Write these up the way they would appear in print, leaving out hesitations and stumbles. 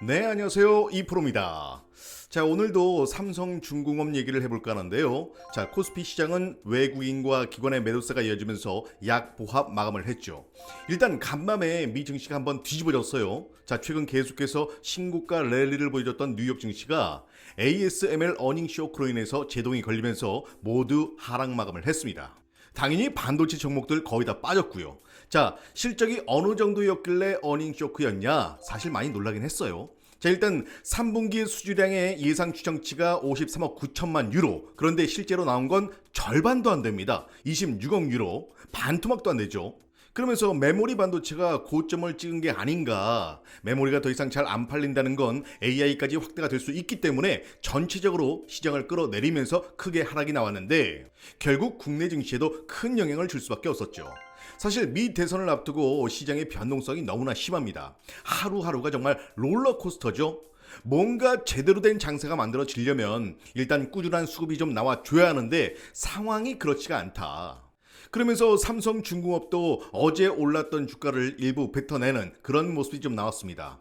네, 안녕하세요. 이프로입니다. 자, 오늘도 삼성중공업 얘기를 해볼까 하는데요. 자, 코스피 시장은 외국인과 기관의 매도세가 이어지면서 약보합 마감을 했죠. 일단 간밤에 미 증시가 한번 뒤집어졌어요. 자, 최근 계속해서 신고가 랠리를 보여줬던 뉴욕 증시가 ASML 어닝 쇼크로 인해서 제동이 걸리면서 모두 하락 마감을 했습니다. 당연히 반도체 종목들 거의 다 빠졌고요. 자, 실적이 어느 정도였길래 어닝 쇼크였냐? 사실 많이 놀라긴 했어요. 자, 일단 3분기 수주량의 예상 추정치가 53억 9천만 유로. 그런데 실제로 나온 건 절반도 안 됩니다. 26억 유로. 반토막도 안 되죠. 그러면서 메모리 반도체가 고점을 찍은 게 아닌가. 메모리가 더 이상 잘 안 팔린다는 건 AI까지 확대가 될 수 있기 때문에 전체적으로 시장을 끌어내리면서 크게 하락이 나왔는데 결국 국내 증시에도 큰 영향을 줄 수밖에 없었죠. 사실 미 대선을 앞두고 시장의 변동성이 너무나 심합니다. 하루하루가 정말 롤러코스터죠. 뭔가 제대로 된 장세가 만들어지려면 일단 꾸준한 수급이 좀 나와줘야 하는데 상황이 그렇지가 않다. 그러면서 삼성중공업도 어제 올랐던 주가를 일부 뱉어내는 그런 모습이 좀 나왔습니다.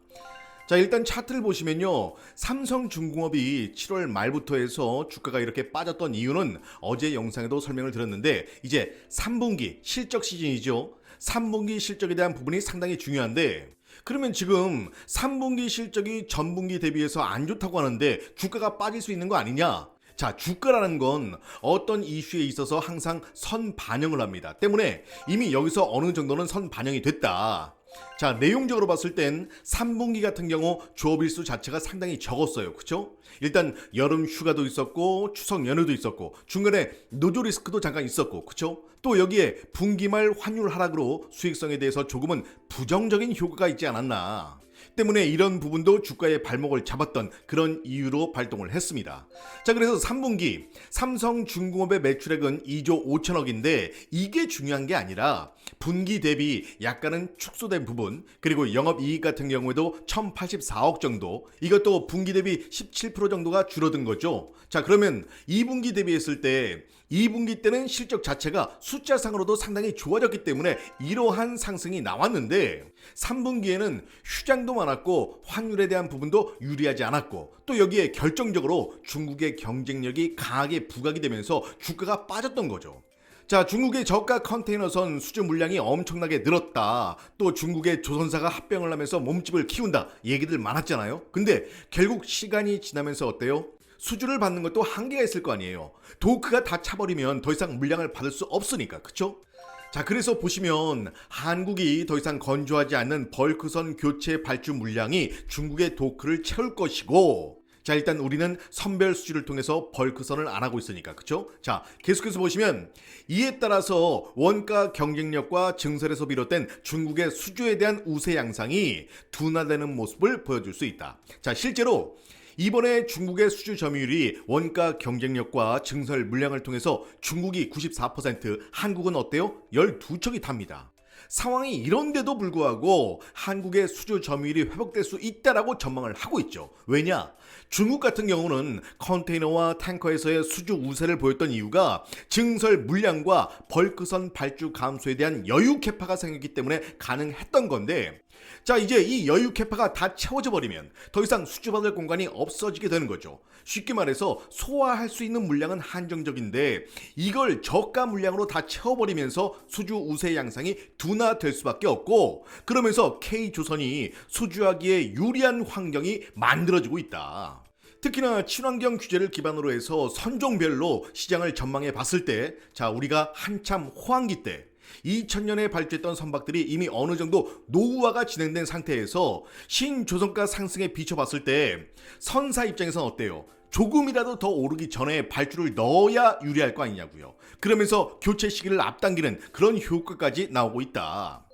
자, 일단 차트를 보시면요. 삼성중공업이 7월 말부터 해서 주가가 이렇게 빠졌던 이유는 어제 영상에도 설명을 드렸는데 이제 3분기 실적 시즌이죠. 3분기 실적에 대한 부분이 상당히 중요한데 그러면 지금 3분기 실적이 전분기 대비해서 안 좋다고 하는데 주가가 빠질 수 있는 거 아니냐? 자, 주가라는 건 어떤 이슈에 있어서 항상 선반영을 합니다. 때문에 이미 여기서 어느 정도는 선반영이 됐다. 자, 내용적으로 봤을 땐 3분기 같은 경우 조업일수 자체가 상당히 적었어요. 그쵸? 일단 여름 휴가도 있었고 추석 연휴도 있었고 중간에 노조 리스크도 잠깐 있었고 그쵸? 또 여기에 분기말 환율 하락으로 수익성에 대해서 조금은 부정적인 효과가 있지 않았나. 때문에 이런 부분도 주가의 발목을 잡았던 그런 이유로 발동을 했습니다. 자, 그래서 3분기 삼성중공업의 매출액은 2조 5천억인데 이게 중요한 게 아니라 분기 대비 약간은 축소된 부분 그리고 영업이익 같은 경우에도 1084억 정도 이것도 분기 대비 17% 정도가 줄어든 거죠. 자, 그러면 2분기 대비했을 때 2분기 때는 실적 자체가 숫자상으로도 상당히 좋아졌기 때문에 이러한 상승이 나왔는데 3분기에는 휴장도 많았고 환율에 대한 부분도 유리하지 않았고 또 여기에 결정적으로 중국의 경쟁력이 강하게 부각이 되면서 주가가 빠졌던 거죠. 자, 중국의 저가 컨테이너선 수주 물량이 엄청나게 늘었다. 또 중국의 조선사가 합병을 하면서 몸집을 키운다. 얘기들 많았잖아요. 근데 결국 시간이 지나면서 어때요? 수주를 받는 것도 한계가 있을 거 아니에요. 도크가 다 차버리면 더 이상 물량을 받을 수 없으니까. 그쵸? 자, 그래서 보시면 한국이 더 이상 건조하지 않는 벌크선 교체 발주 물량이 중국의 도크를 채울 것이고 자, 일단 우리는 선별 수주를 통해서 벌크선을 안 하고 있으니까. 그쵸? 자, 계속해서 보시면 이에 따라서 원가 경쟁력과 증설에서 비롯된 중국의 수주에 대한 우세 양상이 둔화되는 모습을 보여줄 수 있다. 자, 실제로 이번에 중국의 수주 점유율이 원가 경쟁력과 증설 물량을 통해서 중국이 94%, 한국은 어때요? 12척이 탑니다. 상황이 이런데도 불구하고 한국의 수주 점유율이 회복될 수 있다라고 전망을 하고 있죠. 왜냐? 중국 같은 경우는 컨테이너와 탱커에서의 수주 우세를 보였던 이유가 증설 물량과 벌크선 발주 감소에 대한 여유 캐파가 생겼기 때문에 가능했던 건데 자, 이제 이 여유 캐파가 다 채워져 버리면 더 이상 수주받을 공간이 없어지게 되는 거죠. 쉽게 말해서 소화할 수 있는 물량은 한정적인데 이걸 저가 물량으로 다 채워버리면서 수주 우세 양상이 둔화될 수밖에 없고 그러면서 K조선이 수주하기에 유리한 환경이 만들어지고 있다. 특히나 친환경 규제를 기반으로 해서 선종별로 시장을 전망해 봤을 때 자, 우리가 한참 호황기 때 2000년에 발주했던 선박들이 이미 어느 정도 노후화가 진행된 상태에서 신조선가 상승에 비춰봤을 때 선사 입장에서는 어때요? 조금이라도 더 오르기 전에 발주를 넣어야 유리할 거 아니냐고요. 그러면서 교체 시기를 앞당기는 그런 효과까지 나오고 있다.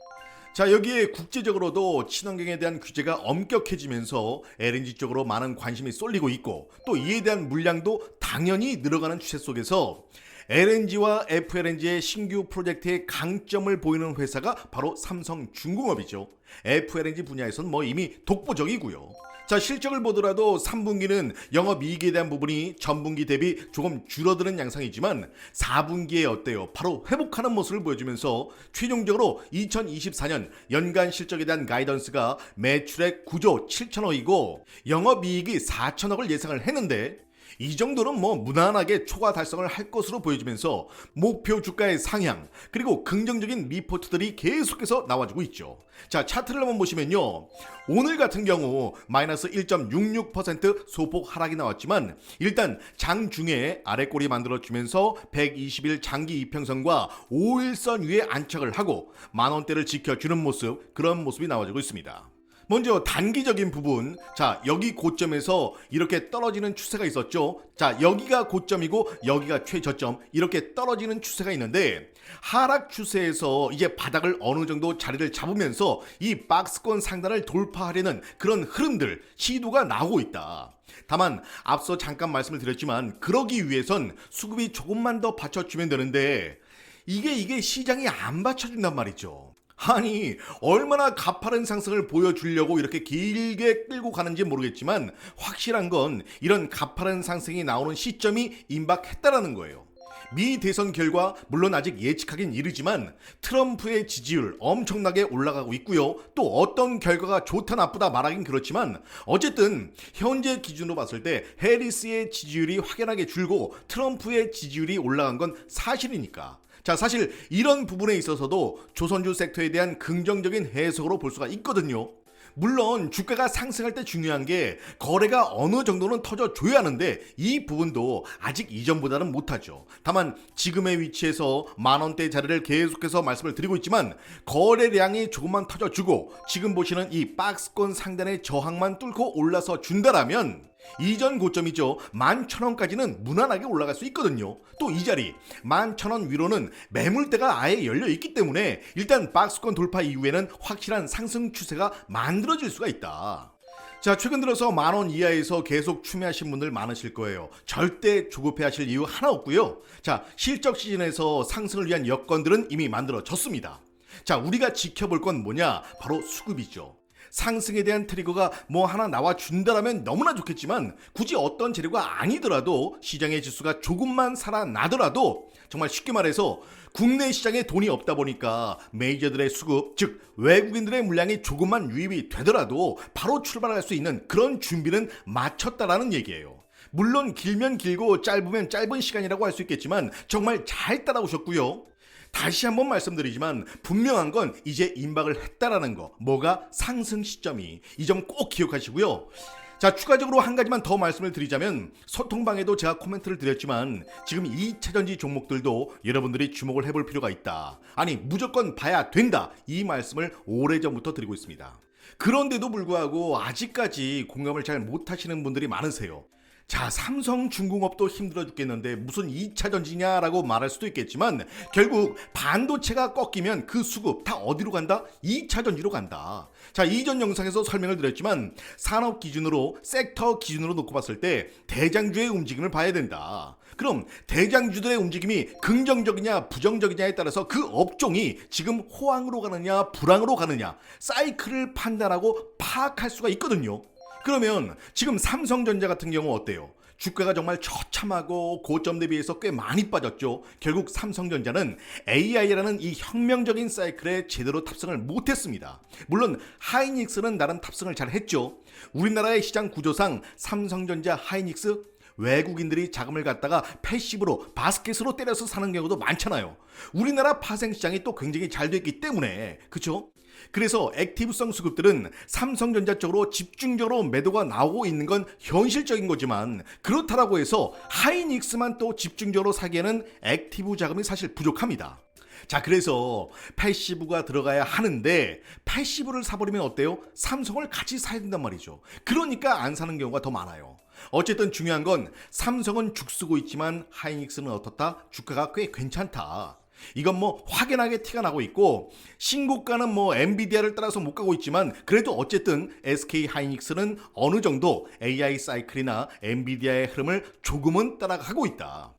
자, 여기에 국제적으로도 친환경에 대한 규제가 엄격해지면서 LNG 쪽으로 많은 관심이 쏠리고 있고 또 이에 대한 물량도 당연히 늘어가는 추세 속에서 LNG와 FLNG의 신규 프로젝트의 강점을 보이는 회사가 바로 삼성중공업이죠. FLNG 분야에서는 이미 독보적이고요. 자, 실적을 보더라도 3분기는 영업이익에 대한 부분이 전분기 대비 조금 줄어드는 양상이지만 4분기에 어때요? 바로 회복하는 모습을 보여주면서 최종적으로 2024년 연간 실적에 대한 가이던스가 매출액 9조 7천억이고 영업이익이 4천억을 예상을 했는데 이 정도는 무난하게 초과 달성을 할 것으로 보여지면서 목표 주가의 상향 그리고 긍정적인 리포트들이 계속해서 나와주고 있죠. 자, 차트를 한번 보시면요, 오늘 같은 경우 마이너스 1.66% 소폭 하락이 나왔지만 일단 장중에 아래꼬리 만들어주면서 120일 장기 이평선과 5일선 위에 안착을 하고 만원대를 지켜주는 모습, 그런 모습이 나와주고 있습니다. 먼저 단기적인 부분, 자, 여기 고점에서 이렇게 떨어지는 추세가 있었죠. 자, 여기가 고점이고 여기가 최저점, 이렇게 떨어지는 추세가 있는데 하락 추세에서 이제 바닥을 어느 정도 자리를 잡으면서 이 박스권 상단을 돌파하려는 그런 흐름들, 시도가 나오고 있다. 다만 앞서 잠깐 말씀을 드렸지만 그러기 위해선 수급이 조금만 더 받쳐주면 되는데 이게 시장이 안 받쳐준단 말이죠. 아니, 얼마나 가파른 상승을 보여주려고 이렇게 길게 끌고 가는지 모르겠지만 확실한 건 이런 가파른 상승이 나오는 시점이 임박했다라는 거예요. 미 대선 결과 물론 아직 예측하긴 이르지만 트럼프의 지지율 엄청나게 올라가고 있고요. 또 어떤 결과가 좋다 나쁘다 말하긴 그렇지만 어쨌든 현재 기준으로 봤을 때 해리스의 지지율이 확연하게 줄고 트럼프의 지지율이 올라간 건 사실이니까. 자, 사실 이런 부분에 있어서도 조선주 섹터에 대한 긍정적인 해석으로 볼 수가 있거든요. 물론 주가가 상승할 때 중요한 게 거래가 어느 정도는 터져줘야 하는데 이 부분도 아직 이전보다는 못하죠. 다만 지금의 위치에서 만원대 자리를 계속해서 말씀을 드리고 있지만 거래량이 조금만 터져주고 지금 보시는 이 박스권 상단의 저항만 뚫고 올라서 준다라면 이전 고점이죠. 11,000원까지는 무난하게 올라갈 수 있거든요. 또 이 자리 11,000원 위로는 매물대가 아예 열려있기 때문에 일단 박스권 돌파 이후에는 확실한 상승 추세가 만들어질 수가 있다. 자, 최근 들어서 만원 이하에서 계속 추매하신 분들 많으실 거예요. 절대 조급해하실 이유 하나 없고요. 자, 실적 시즌에서 상승을 위한 여건들은 이미 만들어졌습니다. 자, 우리가 지켜볼 건 뭐냐? 바로 수급이죠. 상승에 대한 트리거가 하나 나와준다라면 너무나 좋겠지만 굳이 어떤 재료가 아니더라도 시장의 지수가 조금만 살아나더라도 정말 쉽게 말해서 국내 시장에 돈이 없다 보니까 메이저들의 수급, 즉 외국인들의 물량이 조금만 유입이 되더라도 바로 출발할 수 있는 그런 준비는 마쳤다라는 얘기예요. 물론 길면 길고 짧으면 짧은 시간이라고 할 수 있겠지만 정말 잘 따라오셨고요. 다시 한번 말씀드리지만 분명한 건 이제 임박을 했다라는 거, 뭐가 상승 시점이, 이 점 꼭 기억하시고요. 자, 추가적으로 한 가지만 더 말씀을 드리자면 소통방에도 제가 코멘트를 드렸지만 지금 2차전지 종목들도 여러분들이 주목을 해볼 필요가 있다. 아니, 무조건 봐야 된다. 이 말씀을 오래전부터 드리고 있습니다. 그런데도 불구하고 아직까지 공감을 잘 못하시는 분들이 많으세요. 자, 삼성중공업도 힘들어 죽겠는데 무슨 2차 전지냐라고 말할 수도 있겠지만 결국 반도체가 꺾이면 그 수급 다 어디로 간다? 2차 전지로 간다. 자, 이전 영상에서 설명을 드렸지만 산업 기준으로, 섹터 기준으로 놓고 봤을 때 대장주의 움직임을 봐야 된다. 그럼 대장주들의 움직임이 긍정적이냐 부정적이냐에 따라서 그 업종이 지금 호황으로 가느냐 불황으로 가느냐 사이클을 판단하고 파악할 수가 있거든요. 그러면 지금 삼성전자 같은 경우 어때요? 주가가 정말 처참하고 고점 대비해서 꽤 많이 빠졌죠. 결국 삼성전자는 AI라는 이 혁명적인 사이클에 제대로 탑승을 못했습니다. 물론 하이닉스는 나름 탑승을 잘 했죠. 우리나라의 시장 구조상 삼성전자, 하이닉스 외국인들이 자금을 갖다가 패시브로 바스켓으로 때려서 사는 경우도 많잖아요. 우리나라 파생시장이 또 굉장히 잘 됐기 때문에, 그쵸? 그래서 액티브성 수급들은 삼성전자 쪽으로 집중적으로 매도가 나오고 있는 건 현실적인 거지만 그렇다라고 해서 하이닉스만 또 집중적으로 사기에는 액티브 자금이 사실 부족합니다. 자, 그래서 패시브가 들어가야 하는데 패시브를 사버리면 어때요? 삼성을 같이 사야 된단 말이죠. 그러니까 안 사는 경우가 더 많아요. 어쨌든 중요한 건 삼성은 죽쓰고 있지만 하이닉스는 어떻다? 주가가 꽤 괜찮다. 이건 확연하게 티가 나고 있고 신고가는 엔비디아를 따라서 못 가고 있지만 그래도 어쨌든 SK 하이닉스는 어느 정도 AI 사이클이나 엔비디아의 흐름을 조금은 따라가고 있다.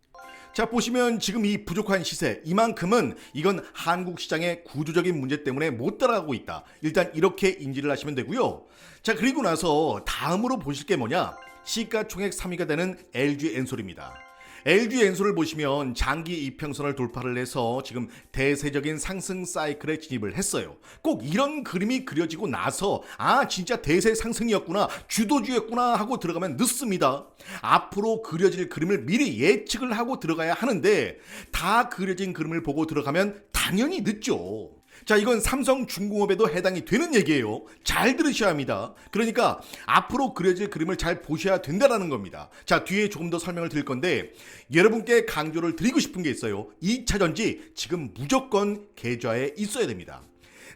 자, 보시면 지금 이 부족한 시세, 이만큼은 이건 한국 시장의 구조적인 문제 때문에 못 따라가고 있다. 일단 이렇게 인지를 하시면 되고요. 자, 그리고 나서 다음으로 보실 게 뭐냐? 시가총액 3위가 되는 LG엔솔입니다. LG엔솔을 보시면 장기 이평선을 돌파를 해서 지금 대세적인 상승 사이클에 진입을 했어요. 꼭 이런 그림이 그려지고 나서 진짜 대세 상승이었구나, 주도주였구나 하고 들어가면 늦습니다. 앞으로 그려질 그림을 미리 예측을 하고 들어가야 하는데 다 그려진 그림을 보고 들어가면 당연히 늦죠. 자, 이건 삼성중공업에도 해당이 되는 얘기예요. 잘 들으셔야 합니다. 그러니까 앞으로 그려질 그림을 잘 보셔야 된다는 겁니다. 자, 뒤에 조금 더 설명을 드릴 건데 여러분께 강조를 드리고 싶은 게 있어요. 2차전지 지금 무조건 계좌에 있어야 됩니다.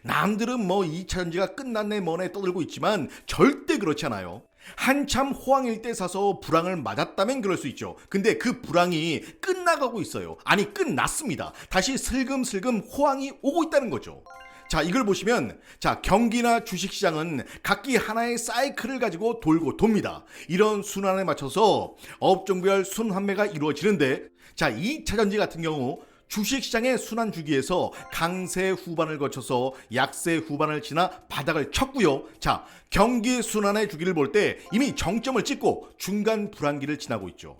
남들은 뭐 2차전지가 끝났네 뭐네 떠들고 있지만 절대 그렇지 않아요. 한참 호황일 때 사서 불황을 맞았다면 그럴 수 있죠. 근데 그 불황이 끝나가고 있어요. 아니, 끝났습니다. 다시 슬금슬금 호황이 오고 있다는 거죠. 자, 이걸 보시면 경기나 주식시장은 각기 하나의 사이클을 가지고 돌고 돕니다. 이런 순환에 맞춰서 업종별 순환매가 이루어지는데, 자, 2차전지 같은 경우 주식시장의 순환 주기에서 강세 후반을 거쳐서 약세 후반을 지나 바닥을 쳤고요. 자, 경기 순환의 주기를 볼 때 이미 정점을 찍고 중간 불안기를 지나고 있죠.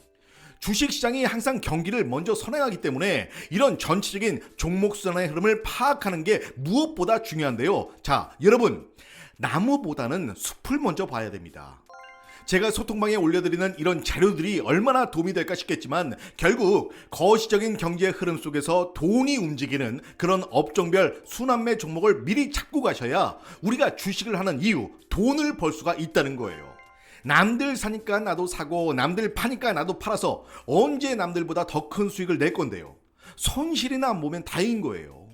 주식시장이 항상 경기를 먼저 선행하기 때문에 이런 전체적인 종목 순환의 흐름을 파악하는 게 무엇보다 중요한데요. 자, 여러분, 나무보다는 숲을 먼저 봐야 됩니다. 제가 소통방에 올려드리는 이런 자료들이 얼마나 도움이 될까 싶겠지만 결국 거시적인 경제 흐름 속에서 돈이 움직이는 그런 업종별 순환매 종목을 미리 잡고 가셔야 우리가 주식을 하는 이유, 돈을 벌 수가 있다는 거예요. 남들 사니까 나도 사고 남들 파니까 나도 팔아서 언제 남들보다 더 큰 수익을 낼 건데요. 손실이나 안 보면 다행인 거예요.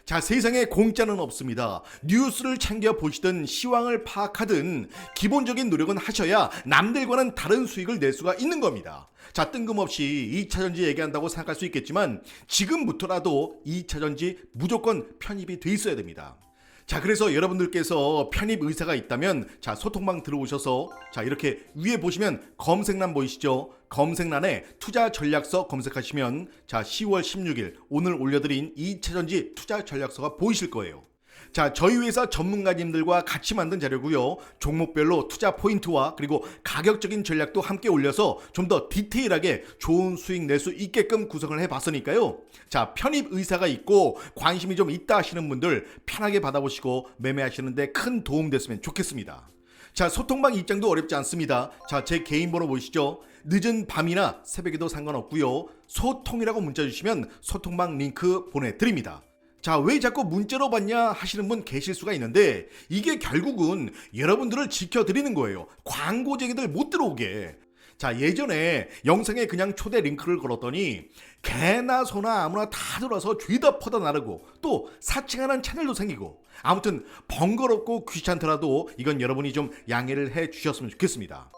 자, 세상에 공짜는 없습니다. 뉴스를 챙겨 보시든 시황을 파악하든 기본적인 노력은 하셔야 남들과는 다른 수익을 낼 수가 있는 겁니다. 자, 뜬금없이 2차전지 얘기한다고 생각할 수 있겠지만 지금부터라도 2차전지 무조건 편입이 돼 있어야 됩니다. 자, 그래서 여러분들께서 편입 의사가 있다면 소통방 들어오셔서 이렇게 위에 보시면 검색란 보이시죠? 검색란에 투자 전략서 검색하시면 10월 16일 오늘 올려드린 2차전지 투자 전략서가 보이실 거예요. 자, 저희 회사 전문가님들과 같이 만든 자료고요. 종목별로 투자 포인트와 그리고 가격적인 전략도 함께 올려서 좀 더 디테일하게 좋은 수익 낼 수 있게끔 구성을 해봤으니까요. 자, 편입 의사가 있고 관심이 좀 있다 하시는 분들 편하게 받아보시고 매매하시는데 큰 도움 됐으면 좋겠습니다. 자, 소통방 입장도 어렵지 않습니다. 자, 제 개인 번호 보이시죠? 늦은 밤이나 새벽에도 상관없고요. 소통이라고 문자 주시면 소통방 링크 보내드립니다. 자, 왜 자꾸 문자로 받냐 하시는 분 계실 수가 있는데 이게 결국은 여러분들을 지켜드리는 거예요. 광고쟁이들 못 들어오게. 자, 예전에 영상에 그냥 초대 링크를 걸었더니 개나 소나 아무나 다 들어와서 죄다 퍼다 나르고 또 사칭하는 채널도 생기고 아무튼 번거롭고 귀찮더라도 이건 여러분이 좀 양해를 해 주셨으면 좋겠습니다.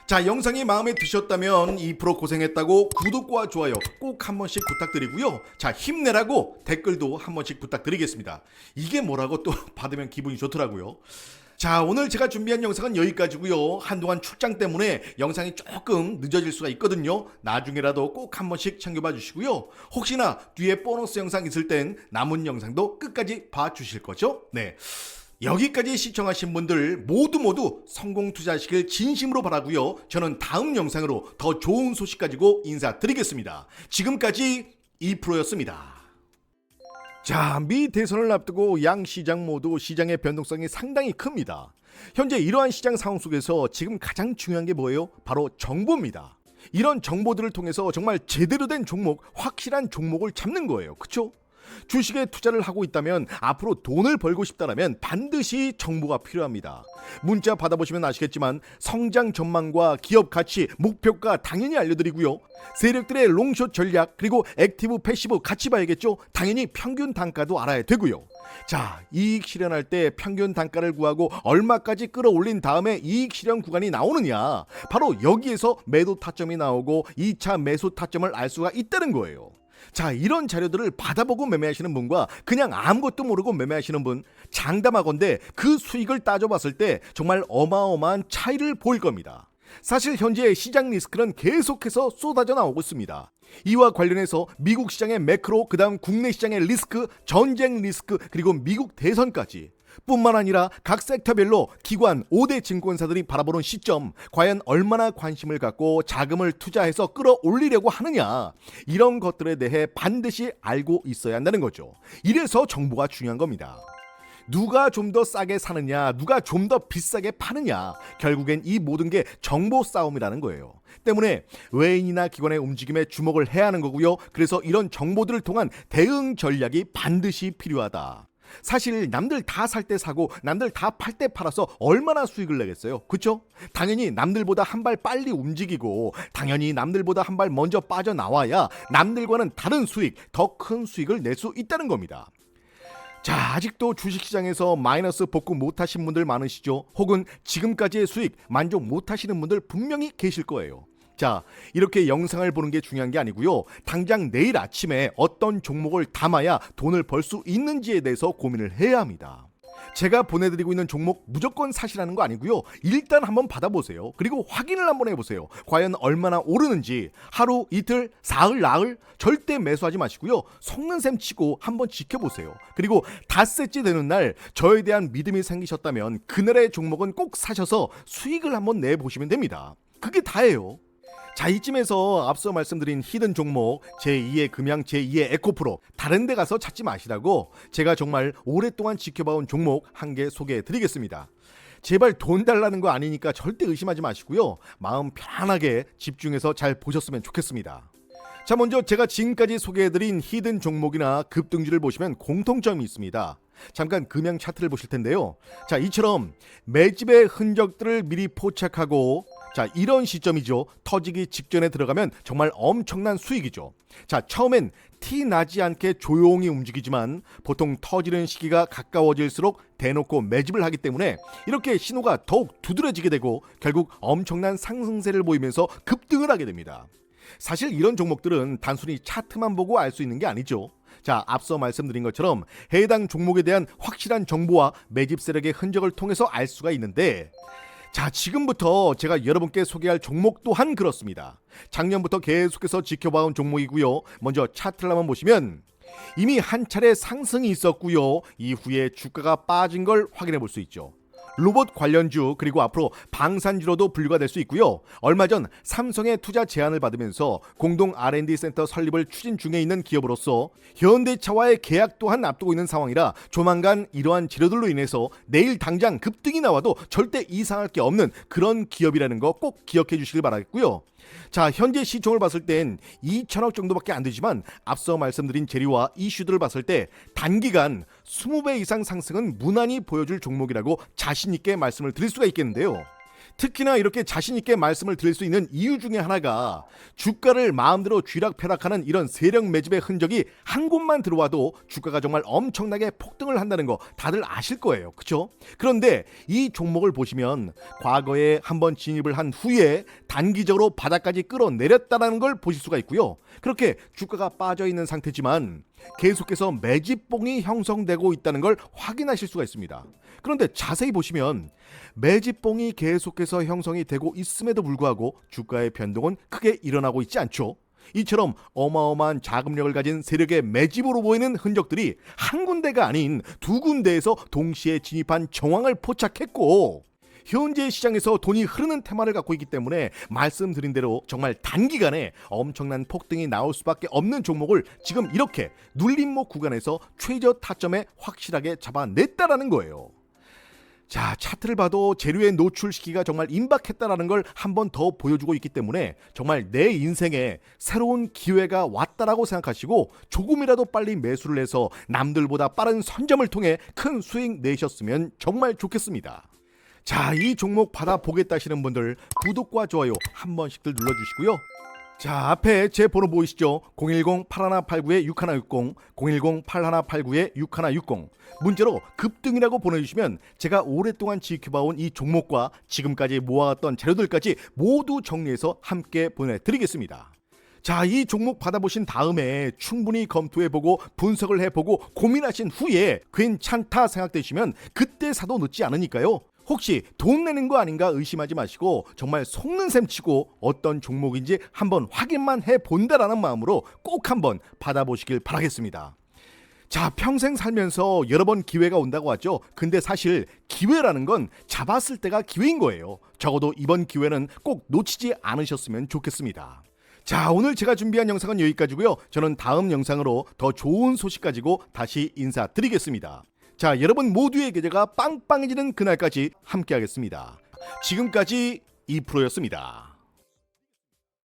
자, 영상이 마음에 드셨다면 2% 고생했다고 구독과 좋아요 꼭 한 번씩 부탁드리고요. 자, 힘내라고 댓글도 한 번씩 부탁드리겠습니다. 이게 뭐라고 또 받으면 기분이 좋더라고요. 자, 오늘 제가 준비한 영상은 여기까지고요. 한동안 출장 때문에 영상이 조금 늦어질 수가 있거든요. 나중에라도 꼭 한 번씩 챙겨봐 주시고요. 혹시나 뒤에 보너스 영상 있을 땐 남은 영상도 끝까지 봐주실 거죠? 네. 여기까지 시청하신 분들 모두 성공 투자하시길 진심으로 바라고요. 저는 다음 영상으로 더 좋은 소식 가지고 인사드리겠습니다. 지금까지 2%였습니다. 자, 미 대선을 앞두고 양 시장 모두 시장의 변동성이 상당히 큽니다. 현재 이러한 시장 상황 속에서 지금 가장 중요한 게 뭐예요? 바로 정보입니다. 이런 정보들을 통해서 정말 제대로 된 종목, 확실한 종목을 잡는 거예요. 그쵸? 주식에 투자를 하고 있다면 앞으로 돈을 벌고 싶다면 반드시 정보가 필요합니다. 문자 받아보시면 아시겠지만 성장 전망과 기업 가치, 목표가 당연히 알려드리고요. 세력들의 롱숏 전략 그리고 액티브 패시브 같이 봐야겠죠. 당연히 평균 단가도 알아야 되고요. 자, 이익 실현할 때 평균 단가를 구하고 얼마까지 끌어올린 다음에 이익 실현 구간이 나오느냐, 바로 여기에서 매도 타점이 나오고 2차 매수 타점을 알 수가 있다는 거예요. 자, 이런 자료들을 받아보고 매매하시는 분과 그냥 아무것도 모르고 매매하시는 분, 장담하건대 그 수익을 따져봤을 때 정말 어마어마한 차이를 보일 겁니다. 사실 현재 시장 리스크는 계속해서 쏟아져 나오고 있습니다. 이와 관련해서 미국 시장의 매크로, 그다음 국내 시장의 리스크, 전쟁 리스크, 그리고 미국 대선까지 뿐만 아니라 각 섹터별로 기관 5대 증권사들이 바라보는 시점, 과연 얼마나 관심을 갖고 자금을 투자해서 끌어올리려고 하느냐, 이런 것들에 대해 반드시 알고 있어야 한다는 거죠. 이래서 정보가 중요한 겁니다. 누가 좀 더 싸게 사느냐, 누가 좀 더 비싸게 파느냐, 결국엔 이 모든 게 정보 싸움이라는 거예요. 때문에 외인이나 기관의 움직임에 주목을 해야 하는 거고요. 그래서 이런 정보들을 통한 대응 전략이 반드시 필요하다. 사실 남들 다 살 때 사고 남들 다 팔 때 팔아서 얼마나 수익을 내겠어요? 그렇죠? 당연히 남들보다 한 발 빨리 움직이고, 당연히 남들보다 한 발 먼저 빠져나와야 남들과는 다른 수익, 더 큰 수익을 낼 수 있다는 겁니다. 자, 아직도 주식시장에서 마이너스 복구 못하신 분들 많으시죠? 혹은 지금까지의 수익 만족 못하시는 분들 분명히 계실 거예요. 자, 이렇게 영상을 보는 게 중요한 게 아니고요. 당장 내일 아침에 어떤 종목을 담아야 돈을 벌 수 있는지에 대해서 고민을 해야 합니다. 제가 보내드리고 있는 종목 무조건 사시라는 거 아니고요. 일단 한번 받아보세요. 그리고 확인을 한번 해보세요. 과연 얼마나 오르는지. 하루, 이틀, 사흘, 나흘 절대 매수하지 마시고요. 속는 셈 치고 한번 지켜보세요. 그리고 닷새째 되는 날 저에 대한 믿음이 생기셨다면 그날의 종목은 꼭 사셔서 수익을 한번 내보시면 됩니다. 그게 다예요. 자, 이쯤에서 앞서 말씀드린 히든 종목 제2의 금양, 제2의 에코프로, 다른 데 가서 찾지 마시라고 제가 정말 오랫동안 지켜봐온 종목 한 개 소개해 드리겠습니다. 제발 돈 달라는 거 아니니까 절대 의심하지 마시고요. 마음 편안하게 집중해서 잘 보셨으면 좋겠습니다. 자, 먼저 제가 지금까지 소개해드린 히든 종목이나 급등주를 보시면 공통점이 있습니다. 잠깐 금양 차트를 보실 텐데요. 자, 이처럼 매집의 흔적들을 미리 포착하고, 자, 이런 시점이죠. 터지기 직전에 들어가면 정말 엄청난 수익이죠. 자, 처음엔 티 나지 않게 조용히 움직이지만 보통 터지는 시기가 가까워질수록 대놓고 매집을 하기 때문에 이렇게 신호가 더욱 두드러지게 되고 결국 엄청난 상승세를 보이면서 급등을 하게 됩니다. 사실 이런 종목들은 단순히 차트만 보고 알 수 있는 게 아니죠. 자, 앞서 말씀드린 것처럼 해당 종목에 대한 확실한 정보와 매집 세력의 흔적을 통해서 알 수가 있는데, 자, 지금부터 제가 여러분께 소개할 종목 또한 그렇습니다. 작년부터 계속해서 지켜봐온 종목이고요. 먼저 차트를 한번 보시면 이미 한 차례 상승이 있었고요. 이후에 주가가 빠진 걸 확인해 볼 수 있죠. 로봇 관련주, 그리고 앞으로 방산주로도 분류가 될 수 있고요. 얼마 전 삼성의 투자 제안을 받으면서 공동 R&D 센터 설립을 추진 중에 있는 기업으로서 현대차와의 계약 또한 앞두고 있는 상황이라 조만간 이러한 재료들로 인해서 내일 당장 급등이 나와도 절대 이상할 게 없는 그런 기업이라는 거 꼭 기억해 주시길 바라겠고요. 자, 현재 시총을 봤을 땐 2천억 정도밖에 안 되지만 앞서 말씀드린 재료와 이슈들을 봤을 때 단기간 20배 이상 상승은 무난히 보여줄 종목이라고 자신있게 말씀을 드릴 수가 있겠는데요. 특히나 이렇게 자신있게 말씀을 드릴 수 있는 이유 중에 하나가 주가를 마음대로 쥐락펴락하는 이런 세력 매집의 흔적이 한 곳만 들어와도 주가가 정말 엄청나게 폭등을 한다는 거 다들 아실 거예요. 그렇죠? 그런데 이 종목을 보시면 과거에 한번 진입을 한 후에 단기적으로 바닥까지 끌어내렸다는 걸 보실 수가 있고요. 그렇게 주가가 빠져있는 상태지만 계속해서 매집봉이 형성되고 있다는 걸 확인하실 수가 있습니다. 그런데 자세히 보시면 매집봉이 계속해서 형성이 되고 있음에도 불구하고 주가의 변동은 크게 일어나고 있지 않죠. 이처럼 어마어마한 자금력을 가진 세력의 매집으로 보이는 흔적들이 한 군데가 아닌 두 군데에서 동시에 진입한 정황을 포착했고, 현재 시장에서 돈이 흐르는 테마를 갖고 있기 때문에 말씀드린 대로 정말 단기간에 엄청난 폭등이 나올 수밖에 없는 종목을 지금 이렇게 눌림목 구간에서 최저 타점에 확실하게 잡아냈다라는 거예요. 자, 차트를 봐도 재료의 노출 시기가 정말 임박했다라는 걸 한 번 더 보여주고 있기 때문에 정말 내 인생에 새로운 기회가 왔다라고 생각하시고 조금이라도 빨리 매수를 해서 남들보다 빠른 선점을 통해 큰 수익 내셨으면 정말 좋겠습니다. 자, 이 종목 받아보겠다 하시는 분들 구독과 좋아요 한 번씩들 눌러주시고요. 자, 앞에 제 번호 보이시죠? 010-8189-6160, 010-8189-6160. 문자로 급등이라고 보내주시면 제가 오랫동안 지켜봐온 이 종목과 지금까지 모아왔던 재료들까지 모두 정리해서 함께 보내드리겠습니다. 자, 이 종목 받아보신 다음에 충분히 검토해보고 분석을 해보고 고민하신 후에 괜찮다 생각되시면 그때 사도 늦지 않으니까요. 혹시 돈 내는 거 아닌가 의심하지 마시고 정말 속는 셈 치고 어떤 종목인지 한번 확인만 해본다라는 마음으로 꼭 한번 받아보시길 바라겠습니다. 자, 평생 살면서 여러 번 기회가 온다고 하죠. 근데 사실 기회라는 건 잡았을 때가 기회인 거예요. 적어도 이번 기회는 꼭 놓치지 않으셨으면 좋겠습니다. 자, 오늘 제가 준비한 영상은 여기까지고요. 저는 다음 영상으로 더 좋은 소식 가지고 다시 인사드리겠습니다. 자, 여러분 모두의 계좌가 빵빵해지는 그날까지 함께하겠습니다. 지금까지 2프로였습니다.